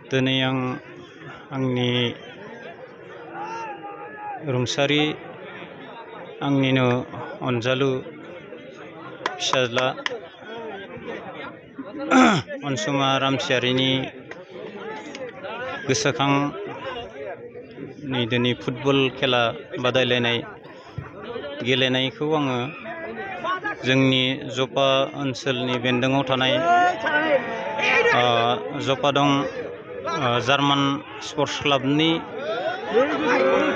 दिनै आं आंनि रुंसारि आंनिनो अनजालु फिसाज्ला अनसुमा रामसियारिनि गोसोखां दिनै फुटबल खेला बादायलायनाय गेलेनायखौ आङो जोंनि जपा ओनसोलनि बेन्दोङाव थानाय जपादं जार्मान स्पर्ट्स क्लाबनि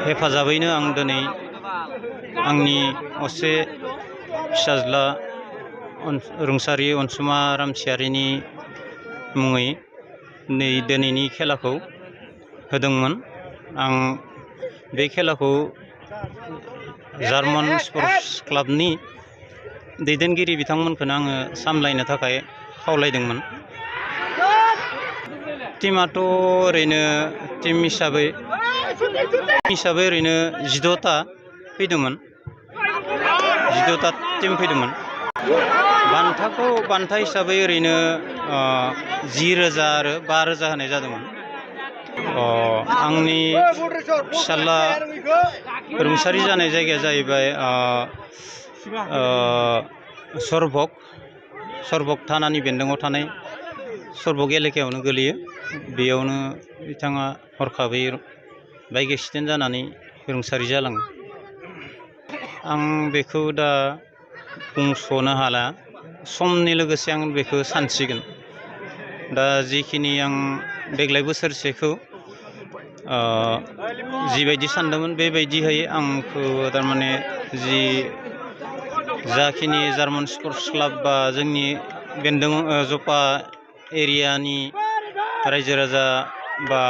हेफाजाबैनो आं दिनै आंनि असे फिसाज्ला रुंसारि अनसुमा रामसियारिनि मुङै दिनैनि खेलाखौ होदोंमोन। आं बे खेलाखौ जार्मान स्पर्ट्स क्लाबनि दैदेनगिरि बिथांमोनखौनो आङो सामलायनो थाखाय खावलायदोंमोन। टीमाथ' ओरैनो टीम हिसाबै ओरैनो 16ता फैदोंमोन, 16ता टीम फैदोंमोन। बान्था हिसाबै ओरैनो 10,000 आरो 5,000 होनाय जादोंमोन। आंनि फिसाज्ला रुंसारि जानाय जायगाया जाहैबाय सरभग थानानि बेन्दोङाव थानाय सरभग एलेकायावनो गोलैयो। बेयावनो बिथाङा हरखाबै बाइक एक्सिडेन्ट जानानै रुंसारि जालाङो। आं बेखौ दा बुंस'नो हाला, समनि लोगोसे आं बेखौ सानसिगोन। दा जिखिनि आं देग्लाय बोसोरसेखौ जिबायदि सानदोंमोन बेबायदिहाय आंखौ थारमाने जाखिनि जार्मान स्पर्ट्स क्लाब बा जोंनि बेन्दों जपा एरियानि रायजो राजा बा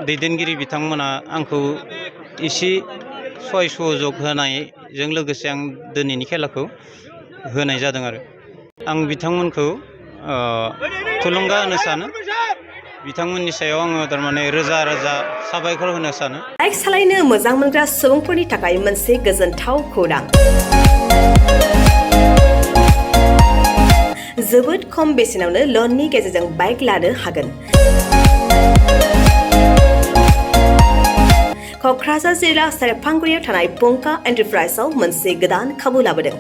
दैदेनगिरि बिथांमोना आंखौ एसे सहाय सहयोग होनायजों लोगोसे आं दिनैनि खेलाखौ होनाय जादों आरो आं बिथांमोनखौ थुलुंगा होनो सानो। बिथांमोननि सायाव आङो थारमाने रोजा रोजा साबायखर होनो सानो। बाइक सालायनो मोजां मोनग्रा सुबुंफोरनि थाखाय मोनसे गोजोनथाव खौरां। जोबोद खम बेसेनावनो लननि गेजेरजों बाइक लानो हागोन। क'क्राझार जिल्ला सेरफांगुरियाव थानाय पंका एन्टारप्राइजआव मोनसे गोदान खाबु लाबोदों।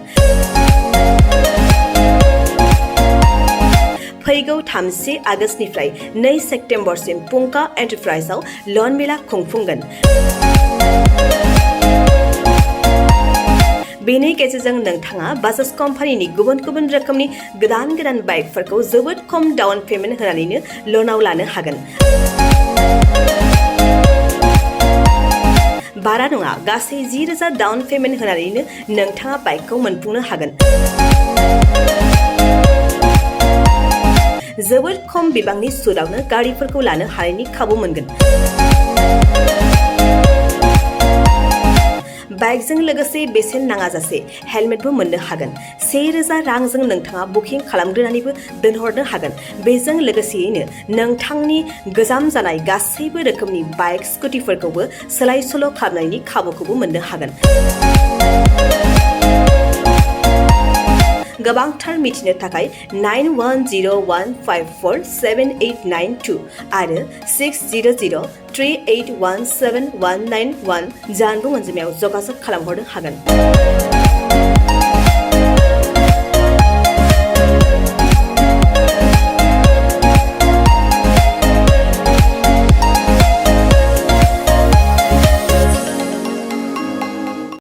फैगौ 30 आगस्तनिफ्राय 2 सेप्तेम्बरसिम पंका एन्टारप्राइजआव लन मेला खुंफुंगोन। बेनि गेजेरजों नोंथाङा बाजाज कम्पानिनि गुबुन गुबुन रोखोमनि गोदान बाइकफोरखौ जोबोद खम डाउन पेमेन्ट होनानैनो लनाव लानो हागोन। बारा नङा, गासै 10,000 डाउन पेमेन्ट होनानैनो नोंथाङा बाइकखौ मोनफुंनो हागोन। जोबोद खम बिबांनि सुदआवनो गारिफोरखौ लानो हानायनि खाबु मोनगोन। बाइकजों लोगोसे बेसेन नाङाजासे हेलमेटबो मोननो हागोन। 1,000 रांजों नोंथाङा बुकिं खालामग्रोनानैबो दोनहरनो हागोन। बेजों लोगोसेयैनो नोंथांनि गोजाम जानाय गासैबो रोखोमनि बाइक स्कुटिफोरखौबो सोलाय सोल' खालामनायनि खाबुखौबो मोननो हागोन। गोबांथार मिथिनो थाखाय 9101547892 आरो 6003817191 जानबुं अनजिमायाव जगाजग खालामहरनो हागोन।